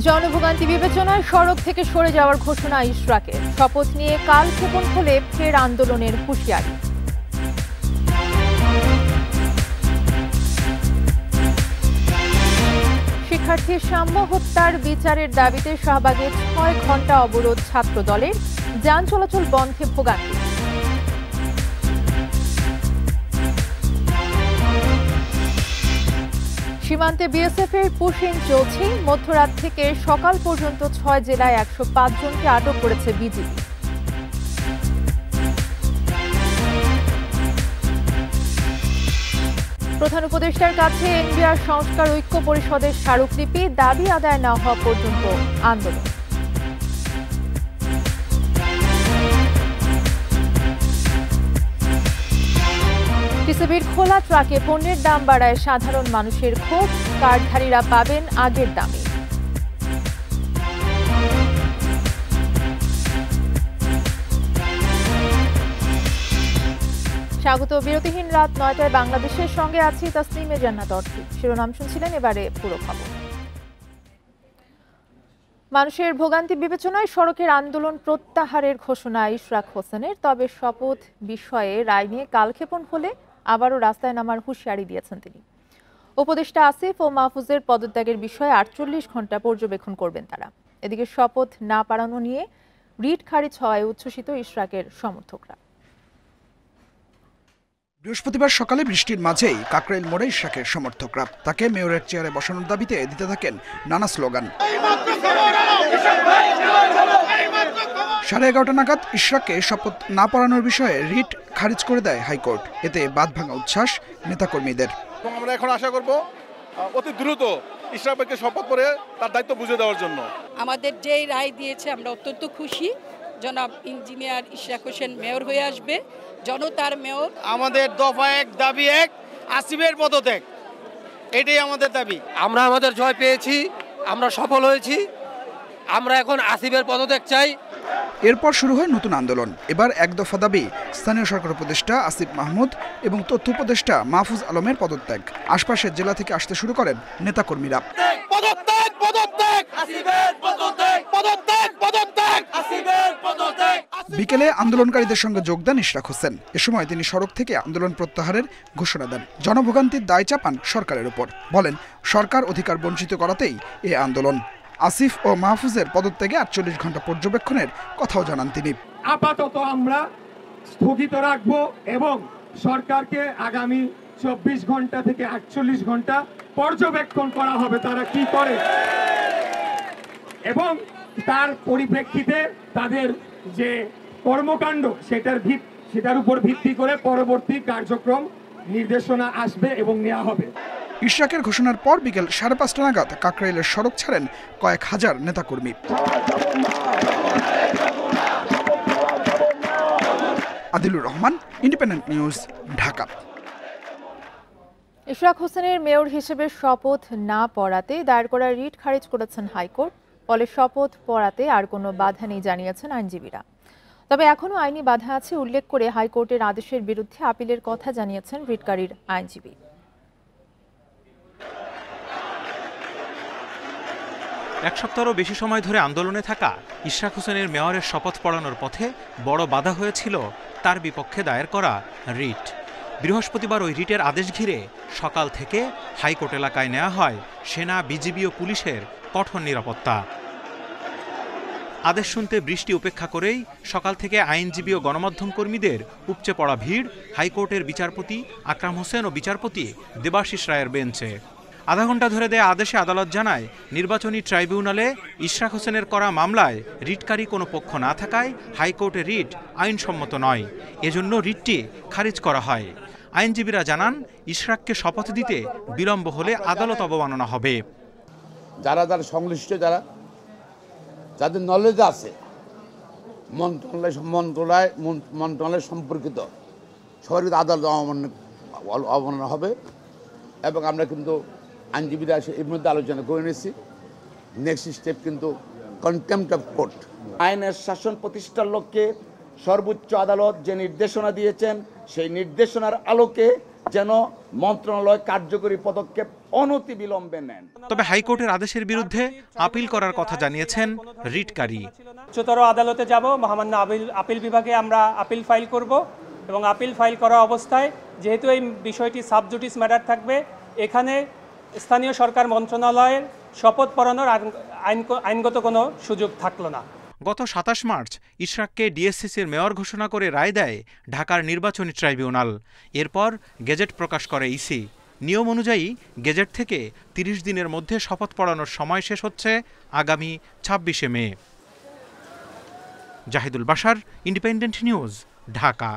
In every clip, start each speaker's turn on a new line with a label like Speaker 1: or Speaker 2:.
Speaker 1: জনভোগান্তি বিবেচনায় সড়ক থেকে সরে যাওয়ার ঘোষণা ইশরাকের। শপথ নিয়ে কালক্ষেপণ হলে ফের আন্দোলনের হুঁশিয়ারি। শিক্ষার্থী সাম্য হত্যার বিচারের দাবিতে শাহবাগে ৬ ঘণ্টা অবরোধ ছাত্র দলের, যান চলাচল বন্ধে ভোগান্তি। সীমান্তে বিএসএফ এর পুশিং চলছে। মধ্যরাত থেকে সকাল পর্যন্ত ৬ জেলায় ১০৫ জনকে আটক করেছে বিজিবি। প্রধান উপদেষ্টার কাছে এনবিআর সংস্কার ঐক্য পরিষদের স্মারকলিপি, দাবি আদায় না হওয়া পর্যন্ত আন্দোলন। টিসিবির খোলা ট্রাকে পণ্যের দাম বাড়ায় সাধারণ মানুষের ক্ষোভ, কার্ডধারীরা পাবেন আগের দামে। স্বাগত বিরতিহীন রাত ৯টায় বাংলাদেশের সঙ্গে আছি তাসনিমে জান্নাত অর্থী। শিরোনাম শুনছিলেন, এবারে পুরো খবর। মানুষের ভোগান্তি বিবেচনায় সড়কের আন্দোলন প্রত্যাহারের ঘোষণা ইশরাক হোসেনের। তবে শপথ বিষয়ে রায় নিয়ে কালক্ষেপণ হলে আবারও রাস্তায় নামার হুঁশিয়ারি দিয়েছেন তিনি। উপদেষ্টা আসিফ ও মাহফুজের পদত্যাগের বিষয়ে ৪৮ ঘণ্টা পর্যবেক্ষণ করবেন তারা। এদিকে শপথ না পালানো নিয়ে রিট খারিজ হওয়ায় উচ্ছ্বসিত ইশরাকের সমর্থকরা।
Speaker 2: বৃহস্পতিবার সকালে বৃষ্টির মাঝেই কাকরাইল মোড়ে ইশরাকের সমর্থকরা তাকে মেয়রের চেয়ারে বসানোর দাবিতে দিতে থাকেন নানা স্লোগান। 11:30 নাগাদ ইশরাককে শপথ না পড়ানোর বিষয়ে রিট খারিজ করে দেয় হাইকোর্ট। এতে বাঁধভাঙা উচ্ছ্বাস নেতাকর্মীদের।
Speaker 3: আমরা এখন আশা করব অতি দ্রুত ইশরাক ভাইকে শপথ করে তার দায়িত্ব বুঝে দেওয়ার জন্য।
Speaker 4: আমাদের যেই রায় দিয়েছে আমরা অত্যন্ত খুশি। জনাব ইঞ্জিনিয়ার ইশরাক হোসেন মেয়র হয়ে আসবে, জনতার মেয়র।
Speaker 5: আমাদের দফা ১ দাবি ১, আসিফের পদত্যাগ, এটাই আমাদের দাবি।
Speaker 6: আমরা আমাদের জয় পেয়েছি, আমরা সফল হয়েছি, আমরা এখন আসিফের পদত্যাগ চাই।
Speaker 2: এরপর শুরু হয় নতুন আন্দোলন। এবার ১ দফা দাবি স্থানীয় সরকার উপদেষ্টা আসিফ মাহমুদ এবং তথ্য উপদেষ্টা মাহফুজ আলমের পদত্যাগ। আশপাশের জেলা থেকে আসতে শুরু করেন নেতাকর্মীরা। বিকেলে আন্দোলনকারীদের সঙ্গে যোগ দেন ইশরাক হোসেন। এ সময় তিনি সড়ক থেকে আন্দোলন প্রত্যাহারের ঘোষণা দেন। জনভোগান্তির দায় চাপান সরকারের উপর। বলেন, সরকার অধিকার বঞ্চিত করাতেই এ আন্দোলন। আসিফ ও মাহফুজের পদত্যাগে ৪৮ ঘণ্টা পর্যবেক্ষণের কথাও জানান তিনি।
Speaker 7: আপাতত আমরা স্থগিত রাখব এবং সরকারকে আগামী ২৪ ঘন্টা থেকে ৪৮ ঘন্টা পর্যবেক্ষণ করা হবে তারা কি করে, এবং তার পরিপ্রেক্ষিতে তাদের যে কর্মকাণ্ড সেটার উপর ভিত্তি করে পরবর্তী কার্যক্রম নির্দেশনা আসবে এবং নেওয়া হবে।
Speaker 2: ইশরাকের ঘোষণার পর বিকেল ৫:৩০ নাগাদ কাকরাইলের সড়ক ছাড়েন কয়েক হাজার নেতাকর্মী। Adilur Rahman, independent news, Dhaka.
Speaker 1: ইশরাক হোসেনের মেয়র হিসেবে শপথ না পড়াতে দায়ের করা রিট খারিজ করেছেন হাইকোর্ট। ফলে শপথ পড়াতে আর কোনো বাধা নেই জানিয়েছেন আইনজীবীরা। তবে এখনও আইনি বাধা আছে উল্লেখ করে হাইকোর্টের আদেশের বিরুদ্ধে আপিলের কথা জানিয়েছেন রিটকারীর আইনজীবী।
Speaker 8: এক সপ্তাহেরও বেশি সময় ধরে আন্দোলনে থাকা ইশরাক হোসেনের মেয়রের শপথ পড়ানোর পথে বড় বাধা হয়েছিল তার বিপক্ষে দায়ের করা রিট। বৃহস্পতিবার ওই রিটের আদেশ ঘিরে সকাল থেকে হাইকোর্ট এলাকায় নেওয়া হয় সেনা, বিজিবি ও পুলিশের কঠোর নিরাপত্তা। আদেশ শুনতে বৃষ্টি উপেক্ষা করেই সকাল থেকে আইনজীবী ও গণমাধ্যম কর্মীদের উপচে পড়া ভিড় হাইকোর্টের বিচারপতি আকরাম হোসেন ও বিচারপতি দেবাশিস রায়ের বেঞ্চে। আধা ঘণ্টা ধরে দেয়া আদেশে আদালত জানায়, নির্বাচনী ট্রাইব্যুনালে ইশরাক হোসেনের করা মামলায় রিটকারী কোনো পক্ষ না থাকায় হাইকোর্টের রিট আইনসম্মত নয়। এজন্য রিটটি খারিজ করা হয়। আইনজীবীরা জানান, ইশরাককে শপথ দিতে বিলম্ব হলে আদালত অবমাননা হবে।
Speaker 9: যারা সংশ্লিষ্ট, যাদের নলেজ আছে, মন্ত্রণালয় সম্পর্কিত সরকারি আদালত অবমাননা হবে। এবং আমরা কিন্তু আইনজীবীরা এর মধ্যে আলোচনা করে নিয়েছি। নেক্সট স্টেপ কিন্তু কন্টেম্পট অফ কোর্ট।
Speaker 5: আইনের শাসন প্রতিষ্ঠার লক্ষ্যে সর্বোচ্চ আদালত যে নির্দেশনা দিয়েছেন সেই নির্দেশনার আলোকে
Speaker 10: যেন মন্ত্রণালয় কার্যকরী পদক্ষেপ অনতিবিলম্বে নেন।
Speaker 8: তবে হাইকোর্টের আদেশের বিরুদ্ধে আপিল করার কথা জানিয়েছেন রিটকারী।
Speaker 11: উচ্চতর আদালতে যাব, মহামান্য আপিল বিভাগে আমরা আপিল ফাইল করব এবং আপিল ফাইল করা অবস্থায় যেহেতু এই বিষয়টি সাবজুডিস ম্যাটার থাকবে, এখানে স্থানীয় সরকার মন্ত্রণালয়ের শপথ পড়ানোর আইনগত কোনো সুযোগ থাকলো না।
Speaker 8: গত ২৭ মার্চ ইশরাককে ডিএসসিসির মেয়র ঘোষণা করে রায় দেয় ঢাকার নির্বাচনী ট্রাইব্যুনাল। এরপর গেজেট প্রকাশ করে ইসি। নিয়ম অনুযায়ী গেজেট থেকে ৩০ দিনের মধ্যে শপথ পড়ানোর সময় শেষ হচ্ছে আগামী ২৬শে মে। Zahidul Bashar, independent news, Dhaka.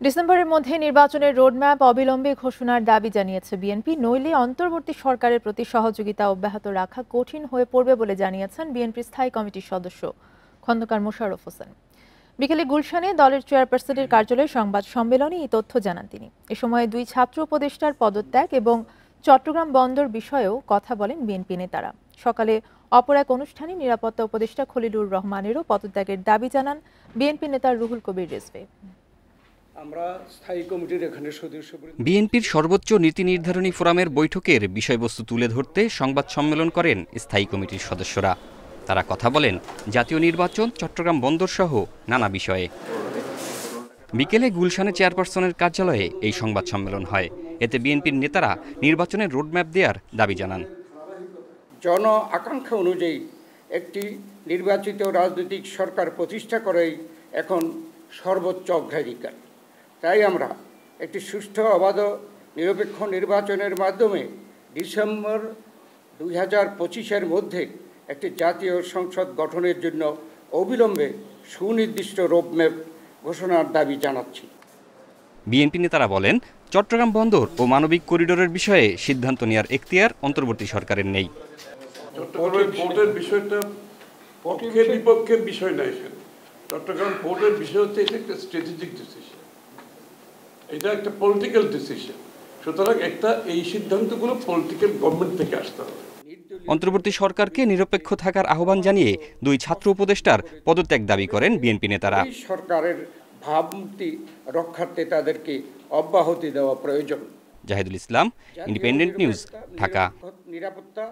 Speaker 1: ডিসেম্বরের মধ্যে নির্বাচনের রোডম্যাপ অবিলম্বে ঘোষণার দাবি জানিয়েছে বিএনপি, নইলে অন্তর্বর্তী সরকারের প্রতি সহযোগিতা অব্যাহত রাখা কঠিন হয়ে পড়বে বলে জানিয়েছেন বিএনপির স্থায়ী কমিটির সদস্য খন্দকার মোশাররফ হোসেন। বিকেলে গুলশানে দলের চেয়ারপারসনের কার্যালয়ে সংবাদ সম্মেলনে এই তথ্য জানান তিনি। এ সময় 2 ছাত্র উপদেষ্টার পদত্যাগ এবং চট্টগ্রাম বন্দর বিষয়েও কথা বলেন বিএনপি নেতারা। সকালে অপর এক অনুষ্ঠানে নিরাপত্তা উপদেষ্টা খলিলুর রহমানেরও পদত্যাগের দাবি জানান বিএনপি নেতা রুহুল কবির রিজভী।
Speaker 12: বিএনপির সর্বোচ্চ নীতি নির্ধারণী ফোরামের বৈঠকের বিষয়বস্তু তুলে ধরতে সংবাদ সম্মেলন করেন স্থায়ী কমিটির সদস্যরা। তারা কথা বলেন জাতীয় নির্বাচন, চট্টগ্রাম বন্দর সহ নানা বিষয়ে। বিকেলে গুলশানে চেয়ারপারসনের কার্যালয়ে এই সংবাদ সম্মেলন হয়। এতে বিএনপির নেতারা নির্বাচনের রোডম্যাপ দেওয়ার দাবি জানান।
Speaker 13: জন আকাঙ্ক্ষা অনুযায়ী একটি নির্বাচিত রাজনৈতিক সরকার প্রতিষ্ঠা করাই এখন সর্বোচ্চ অগ্রাধিকার। তাই আমরা একটি সুষ্ঠু, অবাধ, নিরপেক্ষ নির্বাচনের মাধ্যমে ডিসেম্বর 2025-এর মধ্যে একটি জাতীয় সংসদ গঠনের জন্য অবিলম্বে সুনির্দিষ্ট রোডম্যাপ ঘোষণার দাবি জানাচ্ছি।
Speaker 12: বিএনপি নেতারা বলেন, চট্টগ্রাম বন্দর ও মানবিক করিডোরের বিষয়ে সিদ্ধান্ত নেওয়ার এখতিয়ার অন্তর্বর্তী সরকারের নেই।
Speaker 14: চট্টগ্রাম পোর্টের বিষয়টা পক্ষে বিপক্ষের বিষয় নয়। চট্টগ্রাম পোর্টের বিষয় হচ্ছে এটা একটা স্ট্র্যাটেজিক ডিসিশন, এটা একটা পলিটিক্যাল ডিসিশন। সুতরাং এই সিদ্ধান্তগুলো পলিটিক্যাল গভর্নমেন্ট থেকে আসতে হবে।
Speaker 12: অন্তর্বর্তী সরকারকে নিরপেক্ষ থাকার আহ্বান জানিয়ে 2 ছাত্র উপদেষ্টার পদত্যাগ দাবি করেন বিএনপি নেতারা।
Speaker 13: সরকারের ভাবমূর্তি রক্ষার্থে তাদেরকে অব্যাহতি দেওয়া প্রয়োজন।
Speaker 12: জাহিদুল ইসলাম, ইন্ডিপেন্ডেন্ট নিউজ, ঢাকা।
Speaker 13: নিরাপত্তা।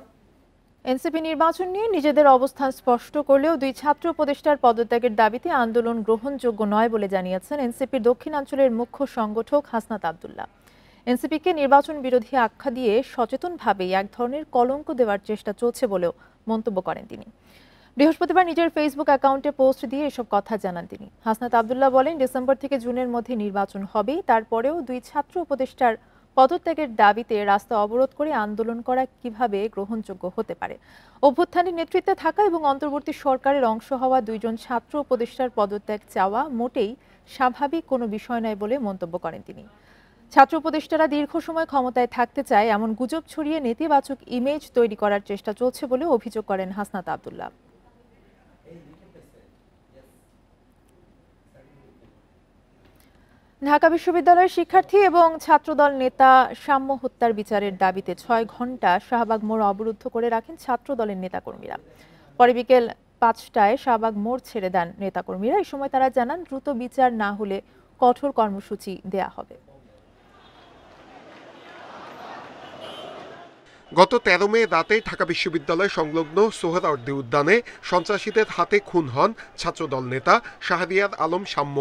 Speaker 1: এনসিপি নির্বাচন নিয়ে নিজেদের অবস্থান স্পষ্ট করলেও 2 ছাত্র উপদেষ্টার পদত্যাগের দাবিতে আন্দোলন গ্রহণযোগ্য নয় বলে জানিয়েছেন এনসিপির দক্ষিণাঞ্চলের মুখ্য সংগঠক হাসনাত আব্দুল্লাহ। এনসিপিকে নির্বাচন বিরোধী আখ্যা দিয়ে সচেতনভাবেই এক ধরনের কলঙ্ক দেওয়ার চেষ্টা চলছে বলেও মন্তব্য করেন তিনি। বৃহস্পতিবার নিজের ফেসবুক অ্যাকাউন্টে পোস্ট দিয়ে এসব কথা জানান তিনি। হাসনাত আব্দুল্লাহ বলেন, ডিসেম্বর থেকে জুনের মধ্যে নির্বাচন হবেই, তারপরেও 2 ছাত্র উপদেষ্টার পদত্যাগের দাবিতে রাস্তা অবরোধ করে আন্দোলন করা কিভাবে গ্রহণযোগ্য হতে পারে। অভ্যুত্থানের নেতৃত্বে থাকা এবং অন্তর্বর্তী সরকারের অংশ হওয়া 2 জন ছাত্র উপদেষ্টার পদত্যাগ চাওয়া মোটেই স্বাভাবিক কোনো বিষয় নয় বলে মন্তব্য করেন তিনি। ছাত্র উপদেষ্টারা দীর্ঘ সময় ক্ষমতায় থাকতে চায় এমন গুজব ছড়িয়ে নেতিবাচক ইমেজ তৈরি করার চেষ্টা চলছে বলে অভিযোগ করেন হাসনাত আব্দুল্লাহ। ঢাকা বিশ্ববিদ্যালয়ের শিক্ষার্থী এবং ছাত্রদল নেতা সাম্য হত্যার বিচারের দাবিতে 6 ঘন্টা শাহবাগ মোড় অবরুদ্ধ করে রাখেন ছাত্রদলের নেতাকর্মীরা। পরে বিকেল 5টায় শাহবাগ মোড় ছেড়ে দেন নেতাকর্মীরা। এই সময় তারা জানান, দ্রুত বিচার না হলে কঠোর কর্মসূচি দেয়া হবে।
Speaker 15: গত 13 মে রাতে ঢাকা বিশ্ববিদ্যালয় সংলগ্ন সোহরাওয়ার্দী উদ্যানে সন্ত্রাসীদের হাতে খুন হন ছাত্রদল নেতা শাহরিয়ার আলম সাম্য।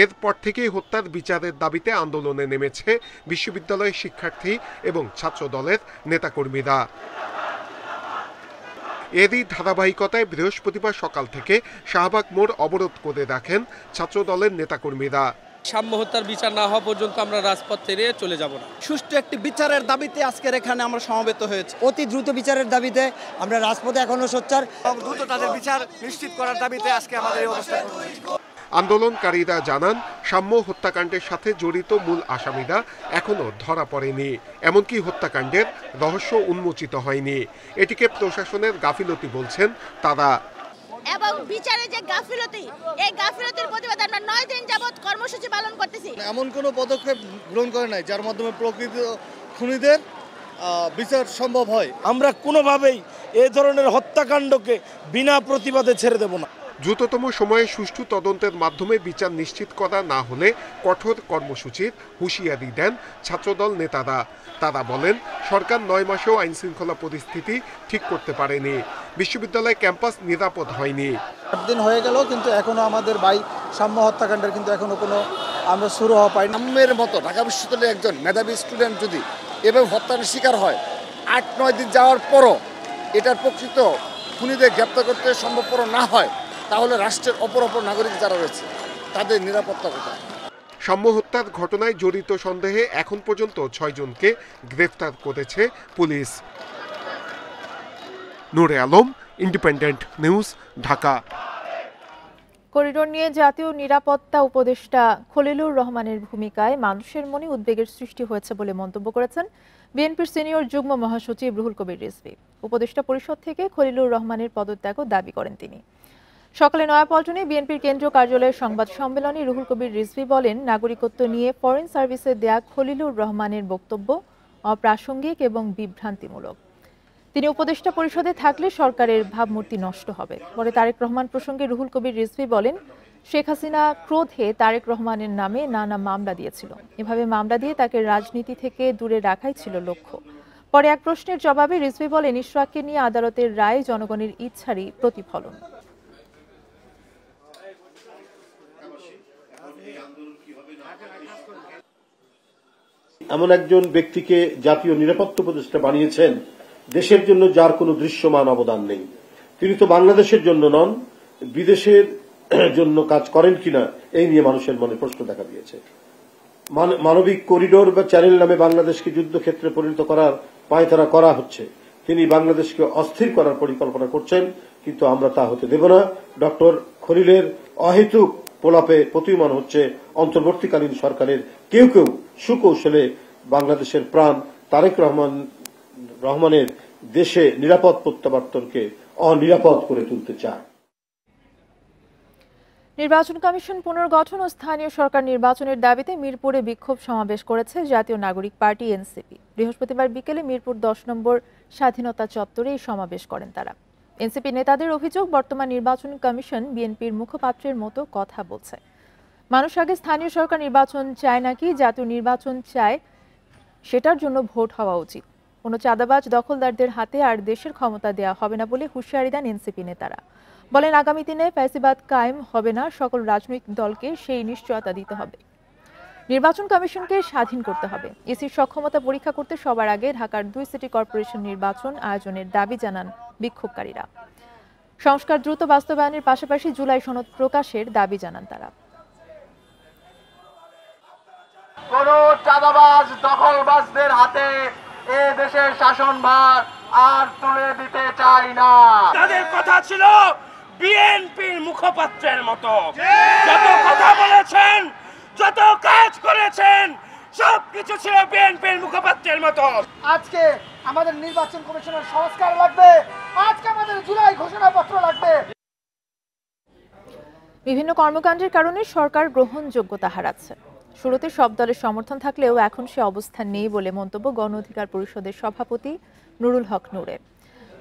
Speaker 15: এরপর থেকেই হত্যার বিচারের দাবিতে আন্দোলনে নেমেছে বিশ্ববিদ্যালয়ের শিক্ষার্থী এবং ছাত্রদলের নেতাকর্মীরা। এরই ধারাবাহিকতায় বৃহস্পতিবার সকাল থেকে শাহবাগ মোড় অবরোধ করে রাখেন ছাত্রদলের নেতাকর্মীরা।
Speaker 16: সাম্য হত্যার বিচার না হওয়া পর্যন্ত আমরা রাজপথ ছেড়ে চলে যাব না।
Speaker 17: সুষ্ঠু একটি বিচারের দাবিতে আজকের এখানে আমরা সমবেত হয়েছি। অতি দ্রুত বিচারের দাবিতে আমরা রাজপথে এখনো সোচ্চার।
Speaker 18: দ্রুত তাদের বিচার নিশ্চিত করার দাবিতে আজকে আমাদের এই অবস্থান।
Speaker 15: আন্দোলনকারীরা জানান, সাম্য হত্যাকাণ্ডের সাথে জড়িত মূল আসামিরা এখনো ধরা পড়েনি, এমনকি হত্যাকাণ্ডের রহস্য উন্মোচিত হয়নি। এটিকে প্রশাসনের গাফিলতি বলছেন তারা।
Speaker 19: এবং বিচারে যে গাফিলতি, এই গাফিলতির প্রতিবাদে আমরা 9 দিন যাবত কর্মসূচি পালন করতেছি।
Speaker 20: এমন কোনো পদক্ষেপ গ্রহণ করে নাই যার মাধ্যমে প্রকৃত খুনিদের বিচার সম্ভব হয়।
Speaker 18: আমরা কোনোভাবেই এই ধরনের হত্যাকাণ্ডকে বিনা প্রতিবাদে ছেড়ে দেব না।
Speaker 15: দ্রুততম সময়ে সুষ্ঠু তদন্তের মাধ্যমে বিচার নিশ্চিত করা না হলে কঠোর কর্মসূচির হুঁশিয়ারি দেন ছাত্রদল নেতারা। তারা বলেন, সরকার 9 মাসেও আইনশৃঙ্খলা পরিস্থিতি ঠিক করতে পারেনি, বিশ্ববিদ্যালয় ক্যাম্পাস নিরাপদ হয়নি।
Speaker 21: 8 দিন হয়ে গেল, কিন্তু এখনো আমাদের ভাই সাম্য হত্যাকাণ্ডের কিন্তু এখনো কোনো আমরা শুরু হওয়া পাইনি।
Speaker 22: সাম্যের মতো ঢাকা বিশ্ববিদ্যালয়ের একজন মেধাবী স্টুডেন্ট যদি এভাবে হত্যার শিকার হয়, 8-9 দিন যাওয়ার পরও এটার প্রকৃত খুনিদের গ্রেপ্তার করতে সম্ভবপর না হয়, তাহলে রাষ্ট্রের অপর নাগরিক যারা রয়েছে তাদের নিরাপত্তা কোথায়?
Speaker 15: সাম্য হত্যার ঘটনায় জড়িত সন্দেহে এখন পর্যন্ত 6 জনকে গ্রেফতার করেছে পুলিশ। Nure Alam, independent news, Dhaka.
Speaker 1: Corridor নিয়ে জাতীয় নিরাপত্তা উপদেষ্টা খলিলুর রহমানের ভূমিকায় মানুষের মনে উদ্বেগের সৃষ্টি হয়েছে বলে মন্তব্য করেছেন বিএনপির সিনিয়র যুগ্ম মহাসচিব রুহুল কবির রিজভী। উপদেষ্টা পরিষদ থেকে খলিলুর রহমানের পদত্যাগও দাবি করেন তিনি। সকালে নয়াপল্টনে বিএনপির কেন্দ্রীয় কার্যালয়ের সংবাদ সম্মেলনে রুহুল কবির রিজভী বলেন, নাগরিকত্ব নিয়ে ফরেন সার্ভিসে দেয়া খলিলুর রহমানের বক্তব্য অপ্রাসঙ্গিক এবং বিভ্রান্তিমূলক। তিনি উপদেষ্টা পরিষদে থাকলে সরকারের ভাবমূর্তি নষ্ট হবে। পরে তারেক রহমান প্রসঙ্গে রুহুল কবির রিজভী বলেন, শেখ হাসিনা ক্রোধে তারেক রহমানের নামে নানা মামলা দিয়েছিল। এভাবে মামলা দিয়ে তাকে রাজনীতি থেকে দূরে রাখাই ছিল লক্ষ্য। পরে এক প্রশ্নের জবাবে রিজভী বলেন, ইশরাককে নিয়ে আদালতের রায় জনগণের ইচ্ছারই প্রতিফলন।
Speaker 23: এমন একজন ব্যক্তিকে জাতীয় নিরাপত্তা উপদেষ্টা বানিয়েছেন দেশের জন্য যার কোনো দৃশ্যমান অবদান নেই। তিনি তো বাংলাদেশের জন্য নন, বিদেশের জন্য কাজ করেন কিনা এই নিয়ে মানুষের মনে প্রশ্ন দেখা দিয়েছে। মানবিক করিডোর বা চ্যানেল নামে বাংলাদেশকে যুদ্ধক্ষেত্রে পরিণত করার পায়তারা করা হচ্ছে। তিনি বাংলাদেশকে অস্থির করার পরিকল্পনা করছেন, কিন্তু আমরা তা হতে দেব না। ডক্টর খলিলের অহেতুক প্রলাপে প্রতীয়মান হচ্ছে অন্তর্বর্তীকালীন সরকারের কেউ কেউ সুকৌশলে বাংলাদেশের প্রাণ তারেক রহমানের দেশে নিরাপদ প্রত্যাবর্তনকে অনিরাপদ করে তুলতে চায়।
Speaker 1: নির্বাচন কমিশন পুনর্গঠন ও স্থানীয় সরকার নির্বাচনের দাবিতে মিরপুরে বিক্ষোভ সমাবেশ করেছে জাতীয় নাগরিক পার্টি এনসিপি। বৃহস্পতিবার বিকেলে মিরপুর 10 নম্বর স্বাধীনতা চত্বরে এই সমাবেশ করেন তারা। এনসিপি নেতাদের অভিযোগ, বর্তমান নির্বাচন কমিশন বিএনপির মুখপাত্রের মতো কথা বলছে। মানুষ আগে স্থানীয় সরকার নির্বাচন চায় নাকি জাতীয় নির্বাচন চায়, সেটার জন্য ভোট হওয়া উচিত। কোনো চাঁদাবাজ দখলদারদের হাতে আর দেশের ক্ষমতা দেওয়া হবে না বলে হুঁশিয়ারি দেন এনসিপি নেতারা। বলেন, আগামী দিনে ফ্যাসিবাদ কায়েম হবে না, সকল রাজনৈতিক দলকে সেই নিশ্চয়তা দিতে হবে। নির্বাচন কমিশনকে স্বাধীন করতে হবে। ইসির সক্ষমতা পরীক্ষা করতে সবার আগে ঢাকার 2 সিটি কর্পোরেশন নির্বাচন আয়োজনের দাবি জানান বিক্ষোভকারীরা। সংস্কার দ্রুত বাস্তবায়নের পাশাপাশি জুলাই সনদ প্রকাশের দাবি জানান তারা।
Speaker 22: কোন চাঁদাবাজ দখলবাজদের হাতে এ দেশের শাসনভার আর তুলে দিতে চাই না।
Speaker 5: তাদের কথা ছিল বিএনপির মুখপাত্রের মতো, যত কথা বলেছেন, যত কাজ করেছেন, সবকিছু ছিল বিএনপির মুখপাত্রের মতো।
Speaker 22: আজকে আমাদের নির্বাচন কমিশনের সংস্কার লাগবে, আজকে আমাদের জুলাই ঘোষণাপত্র লাগবে।
Speaker 1: বিভিন্ন কর্মকাণ্ডের কারণে সরকার গ্রহণযোগ্যতা হারাচ্ছে। শুরুতে সব দলের সমর্থন থাকলেও এখন সে অবস্থান নেই বলে মন্তব্য গণ অধিকার পরিষদের সভাপতি নুরুল হক নূরের।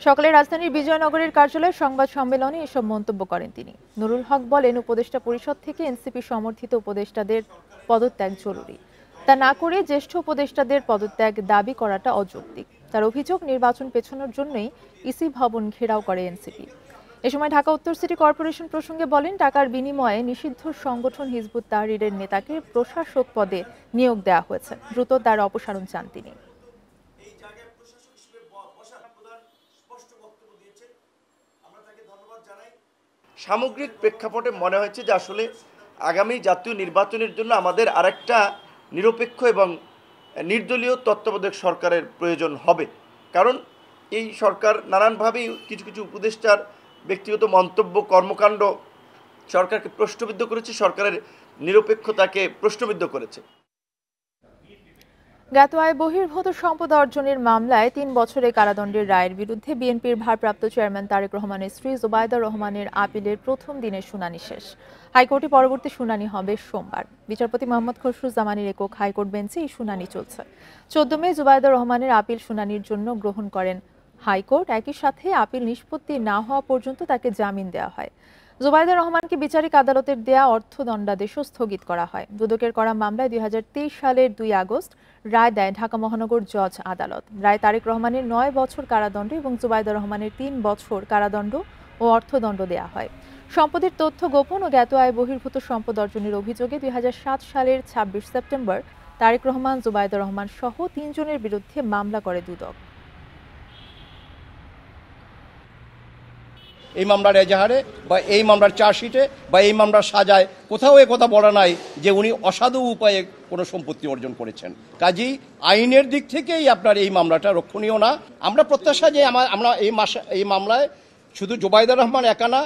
Speaker 1: সকালে রাজধানীর বিজয়নগরের কার্যালয়ে সংবাদ সম্মেলনে এসব মন্তব্য করেন তিনি। নুরুল হক বলেন, উপদেষ্টা পরিষদ থেকে এনসিপি সমর্থিত উপদেষ্টাদের পদত্যাগ জরুরি। তা না করে জ্যেষ্ঠ উপদেষ্টাদের পদত্যাগ দাবি করাটা অযৌক্তিক। তার অভিযোগ, নির্বাচন পেছানোর জন্যই ইসি ভবন ঘেরাও করে এনসিপি। এ সময় ঢাকা উত্তর সিটি কর্পোরেশন প্রসঙ্গে বলেন, টাকার বিনিময়ে নিষিদ্ধ সংগঠন হিজবুত তাহরীরের নেতাকে প্রশাসক পদে নিয়োগ দেওয়া হয়েছে। দ্রুত তার অপসারণ চান তিনি।
Speaker 10: সামগ্রিক প্রেক্ষাপটে মনে হয়েছে যে আসলে আগামী জাতীয় নির্বাচনের জন্য আমাদের আরেকটা নিরপেক্ষ এবং নির্দলীয় তত্ত্বাবধায়ক সরকারের প্রয়োজন হবে। কারণ এই সরকার নানানভাবেই কিছু কিছু উপদেষ্টার ব্যক্তিগত মন্তব্য, কর্মকাণ্ড সরকারকে প্রশ্নবিদ্ধ করেছে, সরকারের নিরপেক্ষতাকে প্রশ্নবিদ্ধ করেছে।
Speaker 1: জ্ঞাত আয় বহির্ভূত সম্পদ অর্জনের মামলায় 3 বছরের কারাদণ্ডের রায়ের বিরুদ্ধে বিএনপির ভারপ্রাপ্ত চেয়ারম্যান তারেক রহমানের স্ত্রী জুবাইদা রহমানের আপিলের প্রথম দিনের শুনানি শেষ। হাইকোর্টে পরবর্তী শুনানি হবে সোমবার। বিচারপতি মোহাম্মদ খসরুজ্জামানের একক হাইকোর্ট বেঞ্চে এই শুনানি চলছে। 14 মে জুবাইদা রহমানের আপিল শুনানির জন্য গ্রহণ করেন হাইকোর্ট। একই সাথে আপিল নিষ্পত্তি না হওয়া পর্যন্ত তাকে জামিন দেওয়া হয়। জুবাইদা রহমানকে বিচারিক আদালতের দেয়া অর্থদণ্ডাদেশও স্থগিত করা হয়। দুদকের করা মামলায় 2023 সালের 2 আগস্ট রায় দেয় ঢাকা মহানগর জজ আদালত। রায় তারেক রহমানের 9 বছর কারাদণ্ড এবং জুবাইদা রহমানের 3 বছর কারাদণ্ড ও অর্থদণ্ড দেয়া হয়। সম্পদের তথ্য গোপন ও জ্ঞাত আয় বহির্ভূত সম্পদ অর্জনের অভিযোগে 2007 সালের 26 সেপ্টেম্বর তারেক রহমান, জুবাইদা রহমান সহ 3 জনের বিরুদ্ধে মামলা করে দুদক।
Speaker 3: এই মামলার এজাহারে বা এই মামলার চার্জশিটে বা এই মামলার সাজায় কোথাও এ কথা বলা নাই যে উনি অসাধু উপায়ে কোনো সম্পত্তি অর্জন করেছেন। কাজেই আইনের দিক থেকেই আপনার এই মামলাটা রক্ষণীয় না। আমরা প্রত্যাশা যে আমরা এই মামলায় শুধু জুবাইদা রহমান একা না,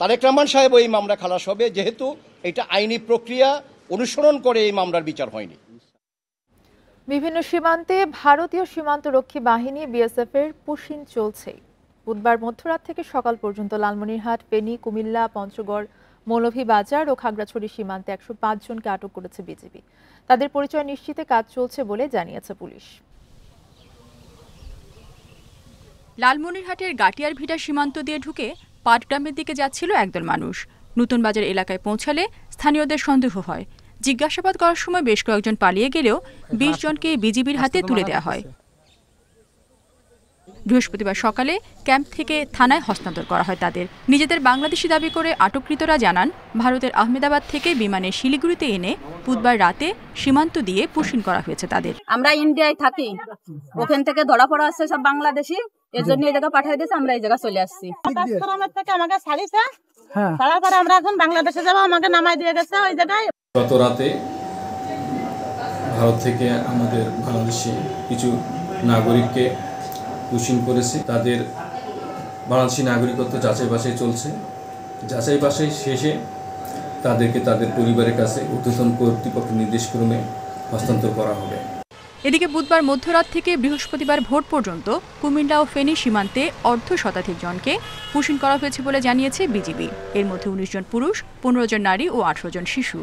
Speaker 3: তারেক রহমান সাহেব এই মামলা খালাস হবে, যেহেতু এটা আইনি প্রক্রিয়া অনুসরণ করে এই মামলার বিচার হয়নি।
Speaker 1: বিভিন্ন সীমান্তে ভারতীয় সীমান্তরক্ষী বাহিনী বিএসএফ এর পুশিং চলছে। বুধবার মধ্যরাত থেকে সকাল পর্যন্ত লালমনিরহাট, ফেনী, কুমিল্লা, পঞ্চগড়, মৌলভীবাজার ও খাগড়াছড়ি সীমান্তে 105 জনকে আটক করেছে বিজিবি। তাদের পরিচয় নিশ্চিতে কাজ চলছে বলে জানিয়েছে পুলিশ।
Speaker 4: লালমনিরহাটের গাটিয়ার ভিটা সীমান্ত দিয়ে ঢুকে পাটগ্রামের দিকে যাচ্ছিল একদল মানুষ। নতুন বাজার এলাকায় পৌঁছালে স্থানীয়দের সন্দেহ হয়। জিজ্ঞাসাবাদ করার সময় বেশ কয়েকজন পালিয়ে গেলেও 20 জনকে বিজিবির হাতে তুলে দেওয়া হয়। বৃহস্পতিবার সকালে ক্যাম্প থেকে থানায় হস্তান্তর করা হয় তাদের। নিজেদের বাংলাদেশি দাবি করে আটককৃতরা জানান, ভারতের আহমেদাবাদ থেকে বিমানে শিলিগুড়িতে এনে বুধবার রাতে সীমান্ত দিয়ে পুশিং করা হয়েছে তাদের।
Speaker 6: আমরা ইন্ডিয়ায় থাকি, ওখান থেকে ধরা পড়া আসছে সব বাংলাদেশি, এর জন্য এই জায়গা পাঠিয়ে দিয়েছে, আমরা এই জায়গা চলে আসছি। থেকে আমাকে ছাড়িয়েছে, ছাড়ার পরে আমরা এখন বাংলাদেশে যাবো, আমাকে নামাই দিয়ে গেছে ওই জায়গায়।
Speaker 24: গত রাতে ভারত থেকে আমাদের বাংলাদেশি কিছু নাগরিককে পুশিং করেছে। তাদের বাংলাদেশি নাগরিকত্ব যাচাই বাছাই চলছে। যাচাই বাছাই শেষে তাদেরকে তাদের পরিবারের কাছে ঊর্ধ্বতন কর্তৃপক্ষের নির্দেশক্রমে হস্তান্তর করা হবে।
Speaker 4: এদিকে বুধবার মধ্যরাত থেকে বৃহস্পতিবার ভোর পর্যন্ত কুমিল্লা ও ফেনী সীমান্তে 1/2 জনকে পুশিং করা হয়েছে বলে জানিয়েছে বিজিবি। এর মধ্যে 19 জন পুরুষ, 15 জন নারী ও 18 জন শিশু।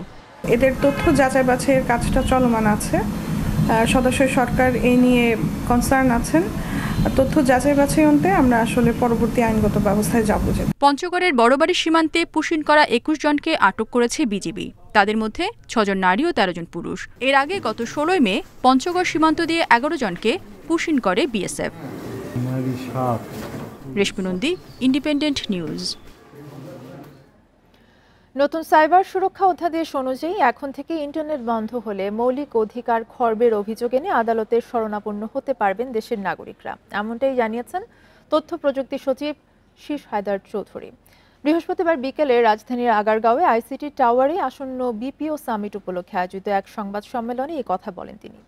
Speaker 25: এদের তথ্য যাচাই বাছাইয়ের কাজটা চলমান আছে। সদস্য সরকার এই নিয়ে কনসার্ন আছেন। তথ্য যাচাই বাছাই অন্তে আমরা আসলে পরবর্তী আইনগত ব্যবস্থায় যাব।
Speaker 4: পঞ্চগড়ের বড়বাড়ি সীমান্তে পুশিং করা 21 জনকে আটক করেছে বিজিবি। তাদের মধ্যে 6 জন নারী ও 13 জন পুরুষ। এর আগে গত 16 মে পঞ্চগড় সীমান্ত দিয়ে 11 জনকে পুশিং করে বিএসএফ। রেশমি নন্দী, ইন্ডিপেন্ডেন্ট নিউজ।
Speaker 1: নতুন সাইবার সুরক্ষা অধ্যাদেশ অনুযায়ী এখন থেকে ইন্টারনেট বন্ধ হলে মৌলিক অধিকার খর্বের অভিযোগ এনে আদালতের শরণাপন্ন হতে পারবেন দেশের নাগরিকরা। এমনটাই জানিয়েছেন তথ্য প্রযুক্তি সচিব শীষ হায়দার চৌধুরী। বৃহস্পতিবার বিকেলে রাজধানীর আগারগাঁওয়ে আইসিটি টাওয়ারে আসন্ন বিপিও সামিট উপলক্ষে আয়োজিত এক সংবাদ সম্মেলনে এই কথা বলেন তিনি।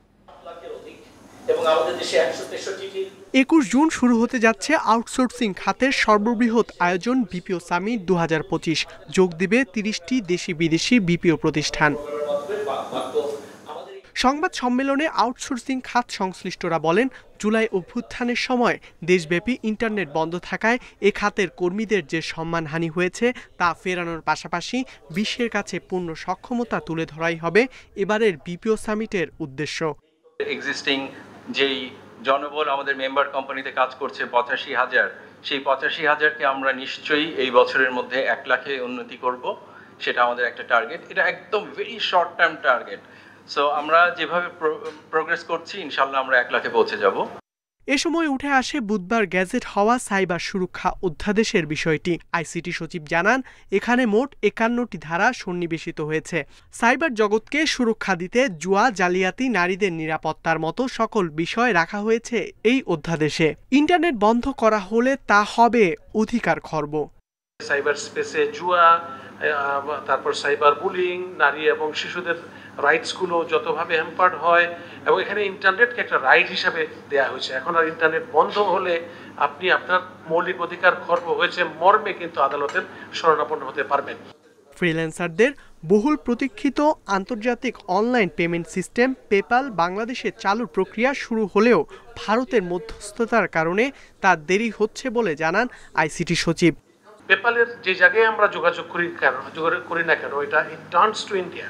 Speaker 26: 21 জুন শুরু হতে যাচ্ছে আউটসোর্সিং খাতের সর্ববৃহৎ আয়োজন বিপিও সামিট 2025। যোগ দিবে 30টি দেশি বিদেশি বিপিও প্রতিষ্ঠান। সংবাদ সম্মেলনে আউটসোর্সিং খাত সংশ্লিষ্টরা বলেন, জুলাই অভ্যুত্থানের সময় দেশব্যাপী ইন্টারনেট বন্ধ থাকায় এ খাতের কর্মীদের যে সম্মানহানি হয়েছে তা ফেরানোর পাশাপাশি বিশ্বের কাছে পূর্ণ সক্ষমতা তুলে ধরাই হবে এবারের বিপিও সামিটের উদ্দেশ্য।
Speaker 27: এক্সিস্টিং যেই জনবল আমাদের মেম্বার কোম্পানিতে কাজ করছে 85,000, সেই 85,000কে আমরা নিশ্চয়ই এই বছরের মধ্যে 1 লাখে উন্নতি করব। সেটা আমাদের একটা টার্গেট। এটা একদম very short term target. So আমরা যেভাবে প্রোগ্রেস করছি ইনশাআল্লাহ আমরা 1 লাখে পৌঁছে যাব।
Speaker 26: এ সময় উঠে আসে বুধবার গ্যাজেট হওয়া সাইবার সুরক্ষা অধ্যাদেশের বিষয়টি। আইসিটি সচিব জানান, এখানে মোট 51টি ধারা সন্নিবেশিত হয়েছে। সাইবার জগৎকে সুরক্ষা দিতে জুয়া, জালিয়াতি, নারীদের নিরাপত্তার মতো সকল বিষয় রাখা হয়েছে এই অধ্যাদেশে। ইন্টারনেট বন্ধ করা হলে তা হবে অধিকার খর্ব।
Speaker 28: সাইবার স্পেসে জুয়া, তারপর সাইবার বুলিং, নারী এবং শিশুদের রাইটসগুলো যতভাবে হ্যাম্পার্ড হয়, এবং এখানে ইন্টারনেটকে একটা রাইট হিসাবে দেয়া হয়েছে। এখন আর ইন্টারনেট বন্ধ হলে আপনি আপনার মৌলিক অধিকার খর্ব হয়েছে মর্মে কিন্তু আদালতের শরণাপন্ন হতে পারবেন।
Speaker 26: ফ্রিল্যান্সারদের বহুল প্রতীক্ষিত আন্তর্জাতিক অনলাইন পেমেন্ট সিস্টেম পেপ্যাল বাংলাদেশে চালুর প্রক্রিয়া শুরু হলেও ভারতের মধ্যস্থতার কারণে তা দেরি হচ্ছে বলে জানান আইসিটি সচিব।
Speaker 28: পেপ্যালের যে জায়গায় আমরা যোগাযোগ করি না কেন, এটা it turns to India,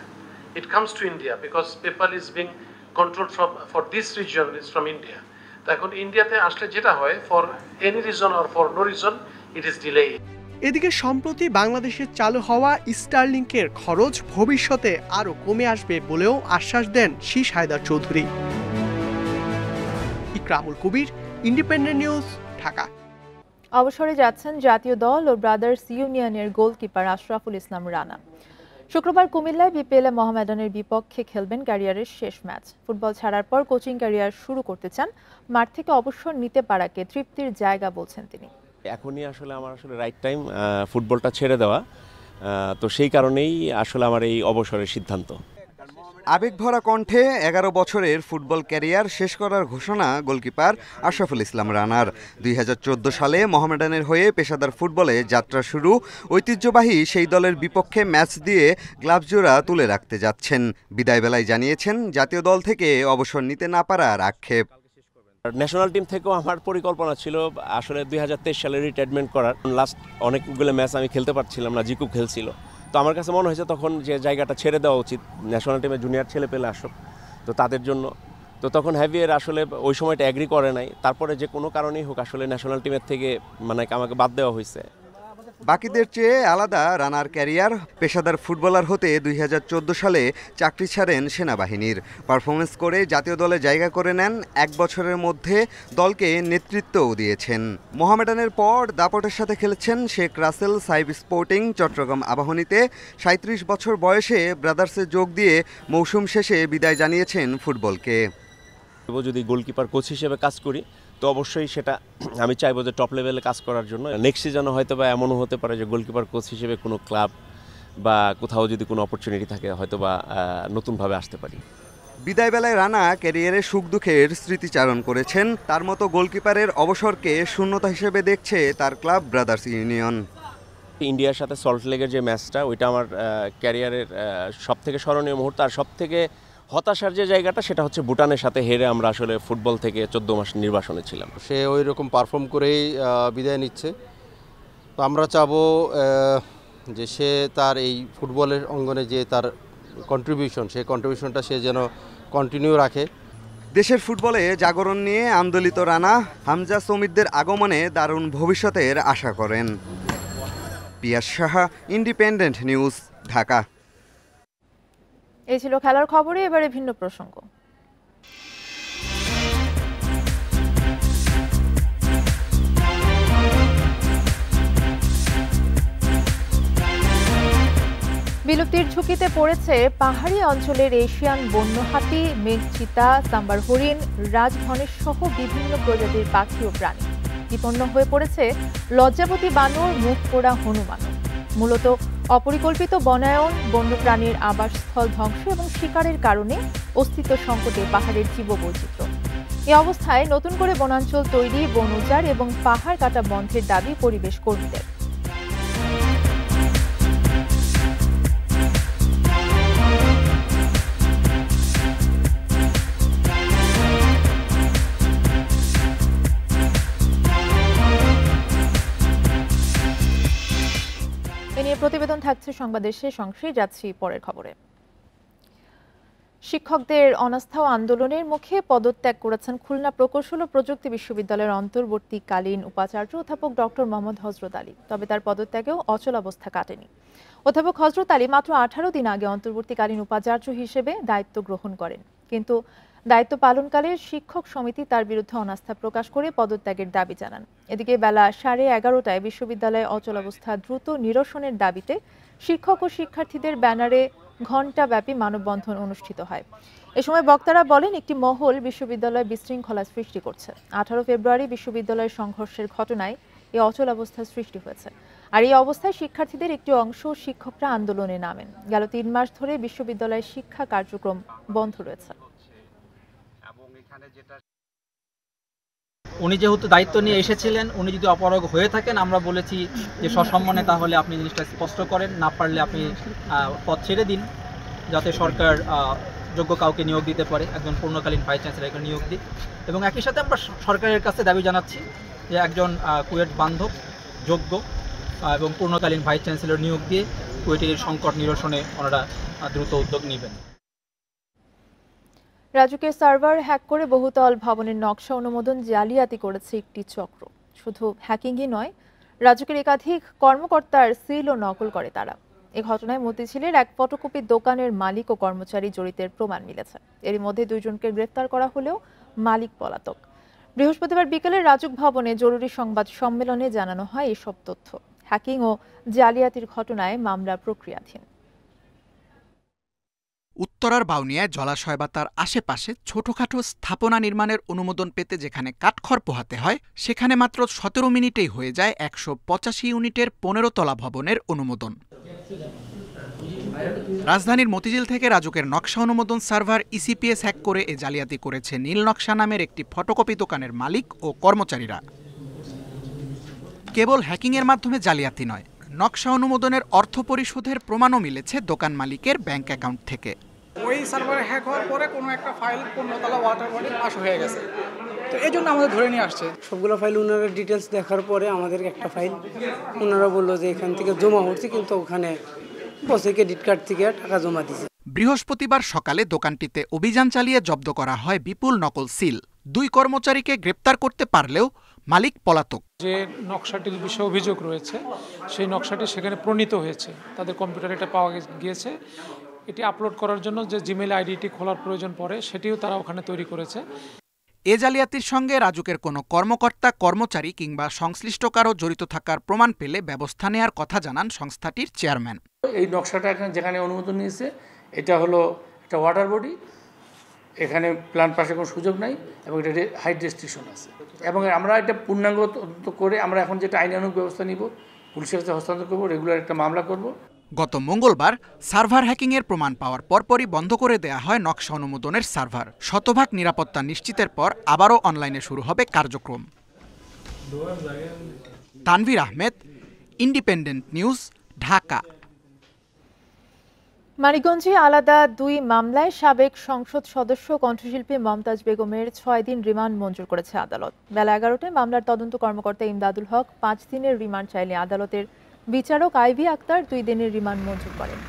Speaker 28: it comes to India because PayPal is being controlled for this region is from India. তো এখন ইন্ডিয়াতে আসলে যেটা হয়, for any reason or for no reason it is delayed.
Speaker 26: এদিকে সম্প্রতি বাংলাদেশে চালু হওয়া স্টারলিংকের খরচ ভবিষ্যতে আরও কমে আসবে বলেও আশ্বাস দেন শীষ হায়দার চৌধুরী। ইকরামুল কবির, ইন্ডিপেন্ডেন্ট নিউজ, ঢাকা।
Speaker 1: অবসরে যাচ্ছেন জাতীয় দল ও ব্রাদার্স ইউনিয়নের গোলকিপার আশরাফুল ইসলাম রানা। শুক্রবার কুমিল্লায় বিপিএলে মোহামেডানের বিপক্ষে খেলবেন ক্যারিয়ারের শেষ ম্যাচ। ফুটবল ছাড়ার পর কোচিং ক্যারিয়ার শুরু করতে চান। মাঠ থেকে অবসর নিতে পারাকে তৃপ্তির জায়গা বলছেন তিনি।
Speaker 2: এখনই আমার রাইট টাইম ফুটবলটা ছেড়ে দেওয়া, তো সেই কারণেই আমার এই অবসরের সিদ্ধান্ত।
Speaker 7: আবেগভরা কণ্ঠে 11 বছরের ফুটবল ক্যারিয়ার শেষ করার ঘোষণা গোলকিপার আশরাফুল ইসলাম রানার। 2014 সালে মোহামেডানের হয়ে পেশাদার ফুটবলে যাত্রা শুরু। ঐতিহ্যবাহী সেই দলের বিপক্ষে ম্যাচ দিয়ে গ্লাভসজোড়া তুলে রাখতে যাচ্ছেন। বিদায়বেলায় জানিয়েছেন জাতীয় দল থেকে অবসর নিতে না পারার আক্ষেপ।
Speaker 2: ন্যাশনাল টিম থেকেও আমার পরিকল্পনা ছিল 2023 সালে রিটায়ারমেন্ট করার। লাস্ট অনেকগুলো ম্যাচ আমি খেলতে পারছিলাম না, জিকু খেলছিল। তো আমার কাছে মনে হয়েছে তখন যে জায়গাটা ছেড়ে দেওয়া উচিত, ন্যাশনাল টিমে জুনিয়র ছেলে পেলে আসুক তো তাদের জন্য। তো তখন হ্যাভিয়ার ওই সময়টা অ্যাগ্রি করে নাই। তারপরে যে কোনো কারণেই হোক ন্যাশনাল টিমের থেকে আমাকে বাদ দেওয়া হয়েছে।
Speaker 7: বাকিদের চেয়ে আলাদা রানার ক্যারিয়ার। পেশাদার ফুটবলার হতে 2014 সালে চাকরি ছাড়েন সেনাবাহিনীর। পারফরমেন্স করে জাতীয় দলে জায়গা করে নেন। 1 বছরের মধ্যে দলকে নেতৃত্বও দিয়েছেন। মোহামেডানের পর দাপটের সাথে খেলেছেন শেখ রাসেল, সাইব স্পোর্টিং, চট্টগ্রাম আবাহনীতে। 37 বছর বয়সে ব্রাদার্সে যোগ দিয়ে মৌসুম শেষে বিদায় জানিয়েছেন ফুটবলকে।
Speaker 2: যদি গোলকিপার কোচ হিসেবে কাজ করি তো অবশ্যই সেটা আমি চাইবো যে টপ লেভেলে কাজ করার জন্য। নেক্সট সিজনে হয়তো বা এমনও হতে পারে যে গোলকিপার কোচ হিসেবে কোনো ক্লাব বা কোথাও যদি কোনো অপরচুনিটি থাকে হয়তো বা নতুনভাবে আসতে পারি।
Speaker 7: বিদায়বেলায় রানা ক্যারিয়ারে সুখ দুঃখের স্মৃতিচারণ করেছেন। তার মতো গোলকিপারের অবসরকে শূন্যতা হিসেবে দেখছে তার ক্লাব ব্রাদার্স ইউনিয়ন।
Speaker 2: ইন্ডিয়ার সাথে সল্টলেকের যে ম্যাচটা, ওইটা আমার ক্যারিয়ারের সবথেকে স্মরণীয় মুহূর্ত। আর সবথেকে হতাশার যে জায়গাটা সেটা হচ্ছে ভুটানের সাথে হেরে আমরা ফুটবল থেকে 14 মাস নির্বাসনে ছিলাম।
Speaker 8: সে ওই রকম পারফর্ম করেই বিদায় নিচ্ছে। তো আমরা চাবো যে সে তার এই ফুটবলের অঙ্গনে যে তার কন্ট্রিবিউশন, সেই কন্ট্রিবিউশনটা সে যেন কন্টিনিউ রাখে।
Speaker 7: দেশের ফুটবলে জাগরণ নিয়ে আন্দোলিত রানা হামজা সমিতদের আগমনে দারুণ ভবিষ্যতের আশা করেন। পিয়াস সাহা, ইন্ডিপেন্ডেন্ট নিউজ, ঢাকা।
Speaker 1: এই ছিল খেলার খবরে। এবারে ভিন্ন প্রসঙ্গ। বিলুপ্তির ঝুঁকিতে পড়েছে পাহাড়ি অঞ্চলের এশিয়ান বন্য হাতি, মেঘচিতা, সাম্বার হরিণ, রাজধনেশ সহ বিভিন্ন প্রজাতির পাখি ও প্রাণী। বিপন্ন হয়ে পড়েছে লজ্জাবতী বানর, মুখ পোড়া হনুমান। মূলত অপরিকল্পিত বনায়ন, বন্যপ্রাণীর আবাসস্থল ধ্বংস এবং শিকারের কারণে অস্তিত্ব সংকটে পাহাড়ের জীববৈচিত্র্য। এ অবস্থায় নতুন করে বনাঞ্চল তৈরি, বন উজাড় এবং পাহাড় কাটা বন্ধের দাবি পরিবেশ কর্মীদের। প্রতিবেদন থাকছে সংবাদের শেষ অংশে। যাচ্ছি পরের খবরে। শিক্ষকদের অনাস্থা ও আন্দোলনের মুখে পদত্যাগ করেছেন খুলনা প্রকৌশল ও প্রযুক্তি বিশ্ববিদ্যালয়ের অন্তর্বর্তীকালীন উপাচার্য অধ্যাপক ডক্টর মোহাম্মদ হযরত আলী। তবে তার পদত্যাগেও অচল অবস্থা কাটেনি। অধ্যাপক হযরত আলী মাত্র 18 দিন আগে অন্তর্বর্তীকালীন উপাচার্য হিসেবে দায়িত্ব গ্রহণ করেন, কিন্তু দায়িত্ব পালনকালে শিক্ষক সমিতি তার বিরুদ্ধে অনাস্থা প্রকাশ করে পদত্যাগের দাবি জানান। এদিকে বেলা 11:30টায় বিশ্ববিদ্যালয়ে অচল অবস্থা দ্রুত নিরসনের দাবিতে শিক্ষক ও শিক্ষার্থীদের ব্যানারে ঘণ্টাব্যাপী মানববন্ধন অনুষ্ঠিত হয়। এ সময় বক্তারা বলেন, একটি মহল বিশ্ববিদ্যালয়ে বিশৃঙ্খলা সৃষ্টি করছে। 18 ফেব্রুয়ারি বিশ্ববিদ্যালয়ের সংঘর্ষের ঘটনায় এই অচল অবস্থার সৃষ্টি হয়েছে। আর এই অবস্থায় শিক্ষার্থীদের একটি অংশ শিক্ষকরা আন্দোলনে নামেন। গেল 3 মাস ধরে বিশ্ববিদ্যালয়ের শিক্ষা কার্যক্রম বন্ধ রয়েছে।
Speaker 9: উনি যেহেতু দায়িত্ব নিয়ে এসেছিলেন, উনি যদি অপারগ হয়ে থাকেন, আমরা বলেছি যে সসম্মানে তাহলে আপনি জিনিসটা স্পষ্ট করেন, না পারলে আপনি পদ ছেড়ে দিন, যাতে সরকার যোগ্য কাউকে নিয়োগ দিতে পারে, একজন পূর্ণকালীন ভাইস চ্যান্সেলরকে নিয়োগ দিই। এবং একই সাথে আমরা সরকারের কাছে দাবি জানাচ্ছি যে একজন কুয়েট বান্ধব, যোগ্য এবং পূর্ণকালীন ভাইস চ্যান্সেলর নিয়োগ দিয়ে কুয়েটের সংকট নিরসনে ওনারা দ্রুত উদ্যোগ নেবেন।
Speaker 1: রাজুকের সার্ভার হ্যাক করে বহুতল ভবনের নকশা অনুমোদন জালিয়াতি করেছে একটি চক্র। শুধু হ্যাকিংই নয়, রাজুকের একাধিক কর্মকর্তার সিল ও নকল করে তারা। এ ঘটনায় মতিঝিলের এক ফটোকপি দোকানের মালিক ও কর্মচারী জড়িতের প্রমাণ মিলেছে। এর মধ্যে 2 জনকে গ্রেফতার করা হলেও মালিক পলাতক। বৃহস্পতিবার বিকেলে রাজুক ভবনে জরুরি সংবাদ সম্মেলনে জানানো হয় এসব তথ্য। হ্যাকিং ও জালিয়াতির ঘটনায় মামলা প্রক্রিয়াধীন।
Speaker 11: উত্তরার বাউনিয়ায় জলাশয় বা তার আশেপাশে ছোটখাটো স্থাপনা নির্মাণের অনুমোদন পেতে যেখানে কাঠখড় পোহাতে হয়, সেখানে মাত্র 17 মিনিটেই হয়ে যায় 185 ইউনিটের 15 তলা ভবনের অনুমোদন। রাজধানীর মতিঝিল থেকে রাজুকের নকশা অনুমোদন সার্ভার ইসিপিএস হ্যাক করে এ জালিয়াতি করেছে নীল নকশা নামের একটি ফটোকপি দোকানের মালিক ও কর্মচারীরা। কেবল হ্যাকিংয়ের মাধ্যমে জালিয়াতি নয়, নকশা অনুমোদনের অর্থ পরিশোধের প্রমাণও মিলেছে দোকান মালিকের ব্যাংক অ্যাকাউন্ট থেকে।
Speaker 21: ওই সার্ভারে হ্যাক হওয়ার পরে কোনো একটা ফাইল 15 তলা ওয়াটার বডি পাস হয়ে গেছে, তো এই জন্য আমাদের ধরে নিয়ে আসছে।
Speaker 12: সবগুলো ফাইল ওনারা ডিটেলস দেখার পরে আমাদের একটা ফাইল ওনারা বললো যে এখান থেকে জমা হচ্ছে, কিন্তু ওখানে বসে ক্রেডিট কার্ড থেকে টাকা জমা দিয়েছে।
Speaker 11: বৃহস্পতিবার সকালে দোকানটিতে অভিযান চালিয়ে জব্দ করা হয় বিপুল নকল সিল। 2 কর্মচারীকে গ্রেপ্তার করতে পারলেও মালিক পলাতক।
Speaker 13: যে নকশাটির বিষয়ে অভিযোগ রয়েছে, সেই নকশাটি সেখানে প্রণীত হয়েছে, তাদের কম্পিউটারে এটা পাওয়া গিয়েছে। এটি আপলোড করার জন্য যে জিমেইল আইডিটি খোলার প্রয়োজন পড়ে, সেটিও তারা ওখানে তৈরি করেছে।
Speaker 11: এ জালিয়াতির সঙ্গে রাজুকের কোনো কর্মকর্তা, কর্মচারী কিংবা সংশ্লিষ্ট কারো জড়িত থাকার প্রমাণ পেলে ব্যবস্থা নেওয়ার কথা জানান সংস্থাটির চেয়ারম্যান।
Speaker 28: এই নকশাটা যেখানে অনুমোদন নিয়েছে, এটা হলো একটা ওয়াটার বডি, এখানে প্ল্যান পাশে কোনো সুযোগ নাই এবং এটা হাইট রেস্ট্রিকশন আছে, এবং আমরা এটা পূর্ণাঙ্গ তদন্ত করে আমরা এখন যেটা আইনানুগ ব্যবস্থা নিব, পুলিশের কাছে হস্তান্তর করব, রেগুলার একটা মামলা করব।
Speaker 11: গত মঙ্গলবার সার্ভার হ্যাকিংয়ের প্রমাণ পাওয়ার পরপরই বন্ধ করে দেয়া হয় নকশা অনুমোদনের সার্ভার। শতভাগ নিরাপত্তা নিশ্চিতের পর আবারও অনলাইনে শুরু হবে কার্যক্রম। Tanvir Ahmed, independent news, Dhaka.
Speaker 1: মানিকগঞ্জে আলাদা 2 মামলায় সাবেক সংসদ সদস্য কণ্ঠশিল্পী মমতাজ বেগমের 6 দিন রিমান্ড মঞ্জুর করেছে আদালত। বেলা 11টায় মামলার তদন্ত কর্মকর্তা ইমদাদুল হক 5 দিনের রিমান্ড চাইলে আদালতের বিচারক আইভি আক্তার 2 দিনের রিমান্ড মঞ্জুর করেন।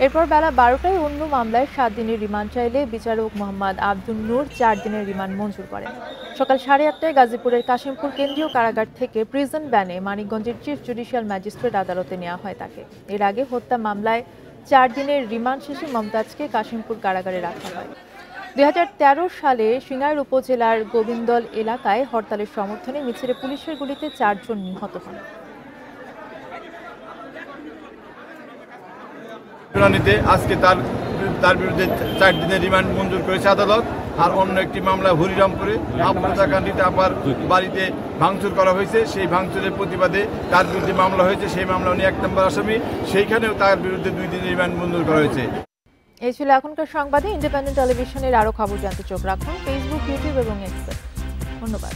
Speaker 1: এরপর বেলা 12টায় অন্য মামলায় 7 দিনের রিমান্ড চাইলে বিচারক মোহাম্মদ আব্দুল নূর 4 দিনের রিমান্ড মঞ্জুর করেন। সকাল 8:30টায় গাজীপুরের কাশিমপুর কেন্দ্রীয় কারাগার থেকে প্রিজন ভ্যানে মানিকগঞ্জের চিফ জুডিশিয়াল ম্যাজিস্ট্রেট আদালতে নেওয়া হয় তাকে। এর আগে হত্যা মামলায় 4 দিনের রিমান্ড শেষে মমতাজকে কাশিমপুর কারাগারে রাখা হয়। 2013 সালে সিঙ্গাইর উপজেলার গোবিন্দল এলাকায় হরতালের সমর্থনে মিছিলে পুলিশের গুলিতে 4 জন নিহত হন।
Speaker 14: শুনানিতে আজকে তার বিরুদ্ধে 4 দিনের রিমান্ড মঞ্জুর করেছে আদালত। আর অন্য একটি মামলা হরিরামপুরে আফরোজাকান্দিতে আবার বাড়িতে ভাঙচুর করা হয়েছে, সেই ভাঙচুরের প্রতিবাদে তার বিরুদ্ধে মামলা হয়েছে। সেই মামলা উনি 1 নম্বর আসামি, সেইখানেও তার বিরুদ্ধে 2 দিনের রিমান্ড মঞ্জুর করা হয়েছে।
Speaker 1: এই ছিল এখনকার সংবাদে। ইন্ডিপেন্ডেন্ট টেলিভিশনের আরো খবর জানতে চোখ রাখুন ফেসবুক, ইউটিউব এবং এক্সে। ধন্যবাদ।